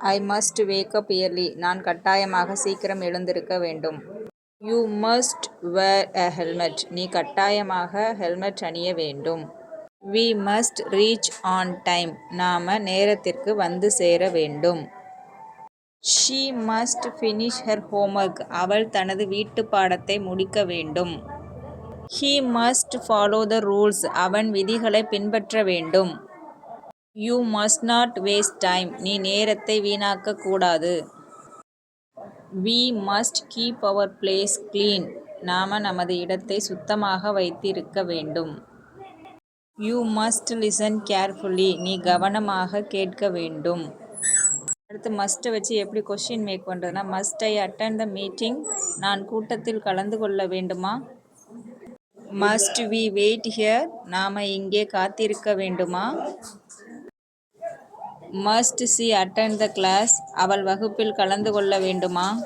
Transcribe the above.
I must wake up early. நான் கட்டாயமாக சீக்கிரம் எழுந்திருக்க வேண்டும். You must wear a helmet. நீ கட்டாயமாக ஹெல்மெட் அணிய வேண்டும். we must reach on time. நாம நேரத்திற்கு வந்து சேர வேண்டும். she must finish her homework. அவள் தனது வீட்டு பாடத்தை முடிக்க வேண்டும். he must follow the rules. அவன் விதிகளை பின்பற்ற வேண்டும். you must not waste time. நீ நேரத்தை வீணாக்க கூடாது. we must keep our place clean. நாம நமது இடத்தை சுத்தமாக வைத்திருக்க வேண்டும். you must listen carefully. நீ கவனமாக கேட்க வேண்டும். அடுத்து மஸ்ட்டை வச்சு எப்படி கொஸ்டின் மேக் பண்ணுறதுனா, must I attend the meeting. நான் கூட்டத்தில் கலந்து கொள்ள வேண்டுமா? Must we wait here. நாம் இங்கே காத்திருக்க வேண்டுமா? Must she attend the class. அவள் வகுப்பில் கலந்து கொள்ள வேண்டுமா?